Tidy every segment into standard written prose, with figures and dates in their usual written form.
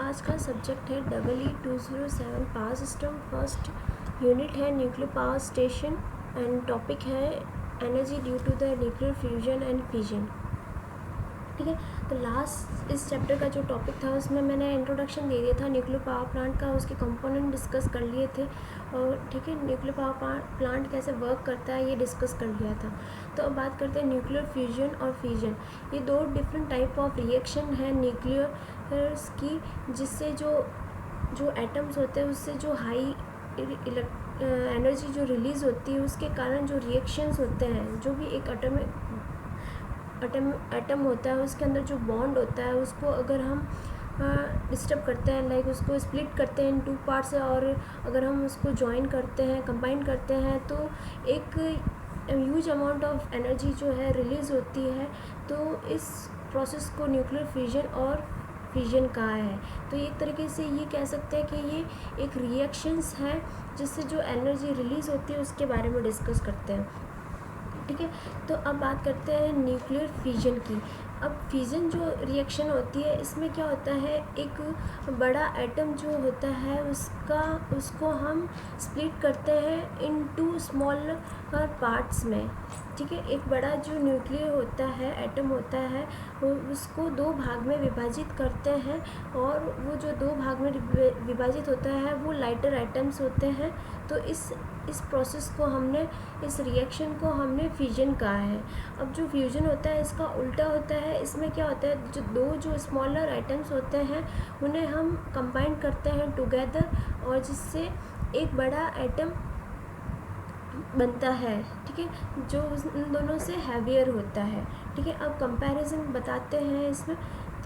आज का सब्जेक्ट है EE 207 power system. First unit है nuclear power station and topic है energy due to the nuclear fusion and fission. ठीक है, तो लास्ट इस चैप्टर का जो टॉपिक था उसमें मैंने इंट्रोडक्शन दे दिया था न्यूक्लियर पावर प्लांट का, उसके कंपोनेंट डिस्कस कर लिए थे और ठीक है न्यूक्लियर पावर प्लांट कैसे वर्क करता है ये डिस्कस कर लिया था। तो अब बात करते हैं न्यूक्लियर फ्यूजन और फिजन। ये दो डिफरेंट टाइप ऑफ रिएक्शन है न्यूक्लियर्स की, जिससे जो एटम्स होते हैं उससे जो हाई एनर्जी जो रिलीज़ होती है उसके कारण जो रिएक्शंस होते हैं, जो भी एक एटम होता है उसके अंदर जो बॉन्ड होता है उसको अगर हम डिस्टर्ब करते हैं, लाइक उसको स्प्लिट करते हैं इन 2 पार्ट्स से, और अगर हम उसको ज्वाइन करते हैं, कंबाइन करते हैं तो एक ह्यूज अमाउंट ऑफ एनर्जी जो है रिलीज़ होती है। तो इस प्रोसेस को न्यूक्लियर फ्यूजन और फिजन कहा है। तो एक तरीके से ये कह सकते हैं कि ये एक रिएक्शंस है जिससे जो एनर्जी रिलीज़ होती है उसके बारे में डिस्कस करते हैं। ठीक है, तो अब बात करते हैं न्यूक्लियर फिजन की। अब फिजन जो रिएक्शन होती है इसमें क्या होता है, एक बड़ा एटम जो होता है उसको हम स्प्लिट करते हैं इन 2 स्मॉल पार्ट्स में। ठीक है, एक बड़ा जो न्यूक्लियर होता है, एटम होता है, वो उसको 2 भाग में विभाजित करते हैं और वो जो 2 भाग में विभाजित होता है वो लाइटर एटम्स होते हैं। तो इस प्रोसेस को हमने, इस रिएक्शन को हमने फ्यूजन कहा है। अब जो फ्यूजन होता है इसका उल्टा होता है। इसमें क्या होता है, जो स्मॉलर एटम्स होते हैं उन्हें हम कंबाइन करते हैं टुगेदर और जिससे एक बड़ा एटम बनता है। ठीक है, जो उन दोनों से हैवियर होता है। ठीक है, अब कंपैरिजन बताते हैं इसमें।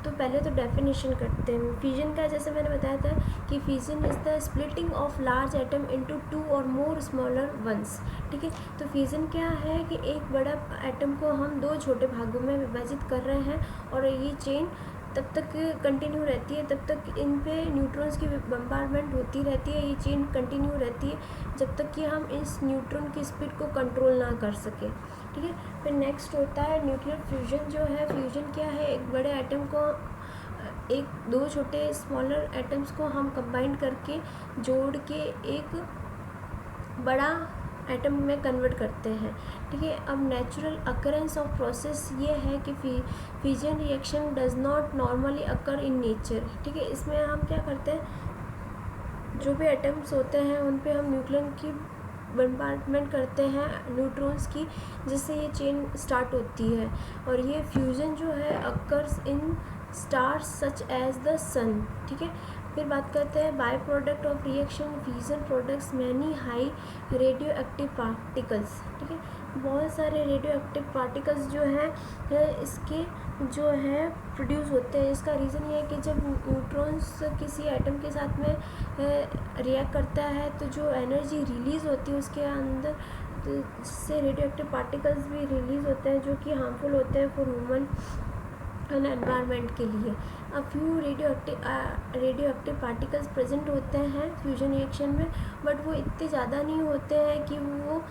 तो पहले तो डेफिनेशन करते हैं फिजन का। जैसे मैंने बताया था कि fission is the splitting of large atom into 2 or more smaller once. ठीक है, तो फिजन क्या है कि एक बड़ा एटम को हम 2 छोटे भागों में विभाजित कर रहे हैं और ये चेन तब तक कंटिन्यू रहती है, तब तक इन पे न्यूट्रॉन्स की बम्बार्डमेंट होती रहती है। ये चेन कंटिन्यू रहती है जब तक कि हम इस न्यूट्रॉन की स्पीड को कंट्रोल ना कर सकें। ठीक है, फिर नेक्स्ट होता है न्यूक्लियर फ्यूजन। जो है फ्यूजन क्या है, एक बड़े एटम को 2 छोटे स्मॉलर एटम्स को हम कंबाइन करके जोड़ के एक बड़ा एटम में कन्वर्ट करते हैं। ठीक है, अब नेचुरल अकरेंस ऑफ प्रोसेस ये है कि fission reaction does not normally occur in nature. ठीक है, इसमें हम क्या करते हैं, जो भी एटम्स होते हैं उन पे हम न्यूक्लियन की बम्बार्डमेंट करते हैं न्यूट्रॉन्स की, जिससे ये चेन स्टार्ट होती है। और ये फ्यूजन जो है occurs in stars such as the sun. ठीक है, फिर बात करते हैं by product of reaction fusion products many high radioactive particles. ठीक है, बहुत सारे रेडियो एक्टिव पार्टिकल्स जो हैं इसके जो है प्रोड्यूस होते हैं। इसका रीज़न ये है कि जब न्यूट्रॉन्स किसी एटम के साथ में रिएक्ट करता है तो जो एनर्जी रिलीज़ होती है उसके अंदर, तो जिससे रेडियो एक्टिव पार्टिकल्स भी रिलीज़ होते हैं जो कि हार्मफुल होते हैं फॉर ह्यूमन एंड एनवायरनमेंट के लिए। अब few radio active particles present होते हैं फ्यूजन रिएक्शन में, बट वो इतने ज़्यादा नहीं होते हैं कि वो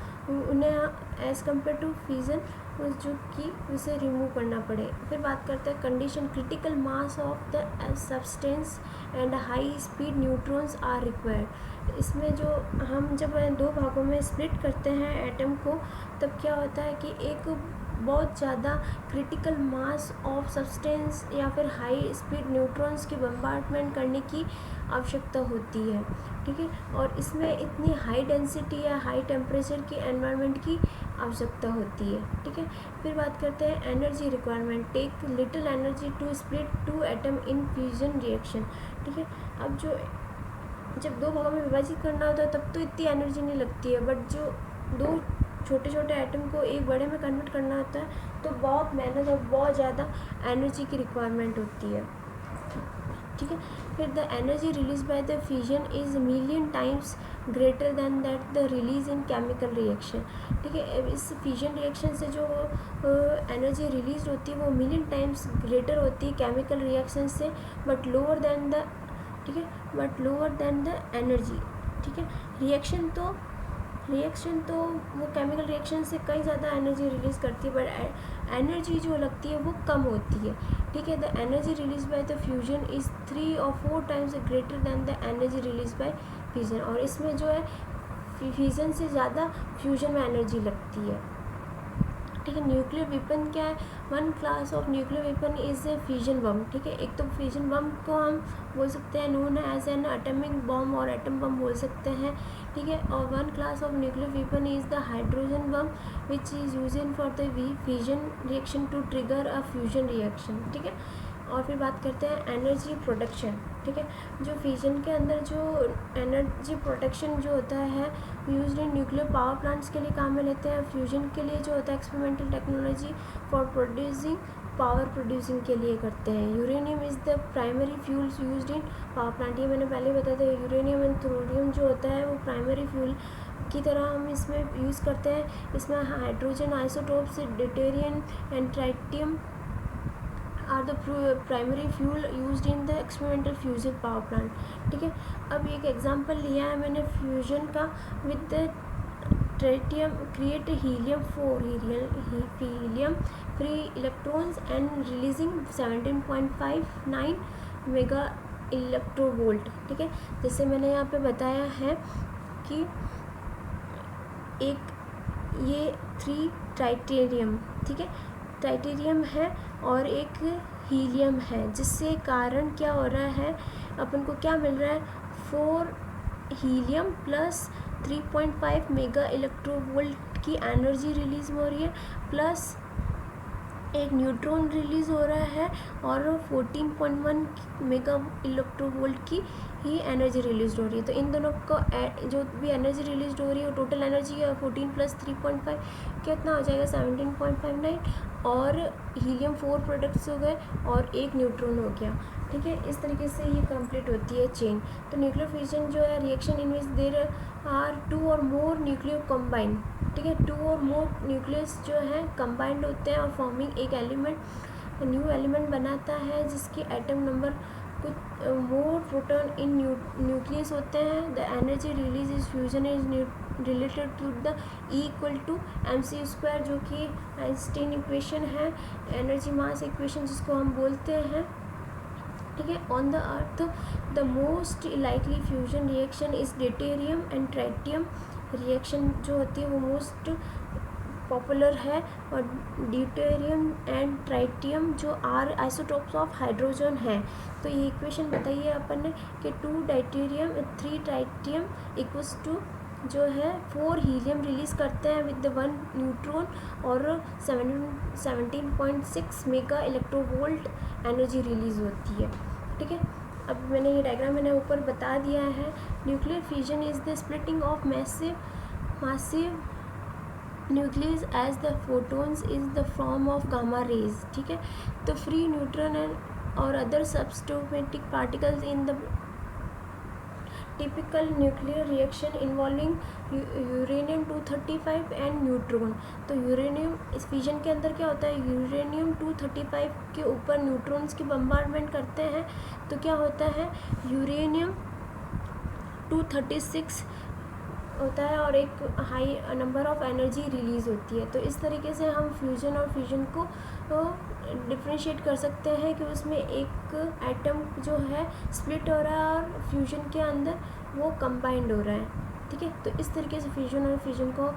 उन्हें एज़ कम्पेयर टू फिजन जो कि उसे रिमूव करना पड़े। फिर बात करते हैं condition critical mass of the substance and high speed neutrons are required. इसमें जो हम जब 2 भागों में स्प्लिट करते हैं एटम को, तब क्या होता है कि एक बहुत ज़्यादा क्रिटिकल मास ऑफ सब्सटेंस या फिर हाई स्पीड न्यूट्रॉन्स की बम्बार्डमेंट करने की आवश्यकता होती है। ठीक है, और इसमें इतनी हाई डेंसिटी या हाई टेम्परेचर की एनवायरनमेंट की आवश्यकता होती है। ठीक है, फिर बात करते हैं energy requirement. Take little energy to split 2 atom in fusion reaction. ठीक है, अब जब 2 भागों में विभाजित करना होता है तब तो इतनी एनर्जी नहीं लगती है, बट जो 2 छोटे छोटे एटम को एक बड़े में कन्वर्ट करना होता है तो बहुत मेहनत और बहुत ज़्यादा एनर्जी की रिक्वायरमेंट होती है। ठीक है, फिर the energy release by the fusion is million times greater than that the release in chemical reaction. ठीक है, इस फ्यूजन रिएक्शन से जो एनर्जी रिलीज होती है वो मिलियन टाइम्स ग्रेटर होती है केमिकल रिएक्शन से, बट लोअर दैन द, ठीक है, but lower than the energy. ठीक है, रिएक्शन तो रिएक्शन तो वो केमिकल रिएक्शन से कई ज़्यादा एनर्जी रिलीज़ करती है, बट एनर्जी जो लगती है वो कम होती है, ठीक है। The energy release by the fusion is 3 or 4 times greater than the energy release by fusion. और इसमें जो है फ्यूजन से ज़्यादा फ्यूजन में एनर्जी लगती है, ठीक है। न्यूक्लियर वेपन क्या है? One class of nuclear weapon is a fusion bomb, ठीक है। एक तो फ्यूजन बम को हम बोल सकते हैं known as an atomic bomb और एटम बम बोल सकते हैं, ठीक है। और one class of nuclear weapon is the hydrogen bomb which is used for the fusion reaction to trigger a fusion reaction, ठीक है। और फिर बात करते हैं एनर्जी प्रोडक्शन, ठीक है। जो फ्यूजन के अंदर जो एनर्जी प्रोडक्शन जो होता है used in nuclear power plants के लिए काम में लेते हैं। फ्यूजन के लिए जो होता है experimental technology for producing power producing के लिए करते हैं। Uranium is the primary fuels used in power plant, ये मैंने पहले बताया था। यूरेनियम एंड थोरियम जो होता है वो प्राइमरी फ्यूल की तरह हम इसमें यूज़ करते हैं। इसमें hydrogen isotopes deuterium and tritium are the primary fuel used in the experimental fusion power plant, ठीक है। अब एक एग्जांपल लिया है मैंने फ्यूजन का with the tritium create helium 4 helium free electrons and releasing 17.59 mega electronvolt, ठीक है। जैसे मैंने यहाँ पे बताया है कि एक ये 3 ट्राइटेरियम, ठीक है, ट्राइटेरियम है और एक हीलियम है, जिससे कारण क्या हो रहा है, अपन को क्या मिल रहा है, 4 हीलियम प्लस 3.5 मेगा इलेक्ट्रोवोल्ट की एनर्जी रिलीज़ हो रही है, प्लस एक न्यूट्रॉन रिलीज़ हो रहा है और 14.1 मेगा इलेक्ट्रोवोल्ट की ही एनर्जी रिलीज हो रही है। तो इन दोनों को जो भी एनर्जी रिलीज हो रही है टोटल एनर्जी है 14 प्लस 3.5 कितना हो जाएगा 17.59 और हीलियम 4 प्रोडक्ट्स हो गए और एक न्यूट्रॉन हो गया, ठीक है। इस तरीके से ये कंप्लीट होती है चेन। तो न्यूक्लियर फिजन जो है reaction in which there are 2 or more nuclear combined, ठीक है, 2 और मोर न्यूक्लियस जो है कंबाइंड होते हैं और फॉर्मिंग एक एलिमेंट न्यू एलिमेंट बनाता है जिसकी एटम नंबर कुछ मोर प्रोटॉन इन न्यूक्लियस होते हैं। The energy release is fusion is related to the E=mc², जो कि आइंस्टीन इक्वेशन है, एनर्जी मास इक्वेशन जिसको हम बोलते हैं, ठीक है। On the earth the most likely fusion reaction is deuterium and tritium reaction जो होती है वो मोस्ट पॉपुलर है, और ड्यूटेरियम एंड ट्राइटियम जो आर आइसोटोप्स ऑफ हाइड्रोजन है। तो ये इक्वेशन बताइए अपन ने कि 2 ड्यूटेरियम 3 ट्राइटियम इक्वल्स टू जो है 4 हीलियम रिलीज़ करते हैं विद 1 न्यूट्रॉन और 17.6 मेगा इलेक्ट्रोवोल्ट एनर्जी रिलीज़ होती है, ठीक है। अब मैंने ये डायग्राम मैंने ऊपर बता दिया है। Nuclear fusion is the splitting of massive nucleus as the photons is the form of gamma rays, ठीक है। तो फ्री न्यूट्रॉन और other subatomic particles in the typical nuclear reaction involving uranium 235 and neutron. तो uranium इस fusion के अंदर क्या होता है, यूरेनियम 235 के ऊपर न्यूट्रॉन्स की बम्बार्डमेंट करते हैं तो क्या होता है, यूरेनियम 236 होता है और एक high number of energy release होती है। तो इस तरीके से हम फ्यूजन और फ्यूजन को डिफ्रेंशिएट कर सकते हैं कि उसमें एक एटम जो है स्प्लिट हो रहा है और फ्यूजन के अंदर वो कंबाइंड हो रहा है, ठीक है। तो इस तरीके से फ्यूजन और फ्यूजन को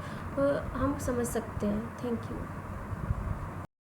हम समझ सकते हैं। Thank you.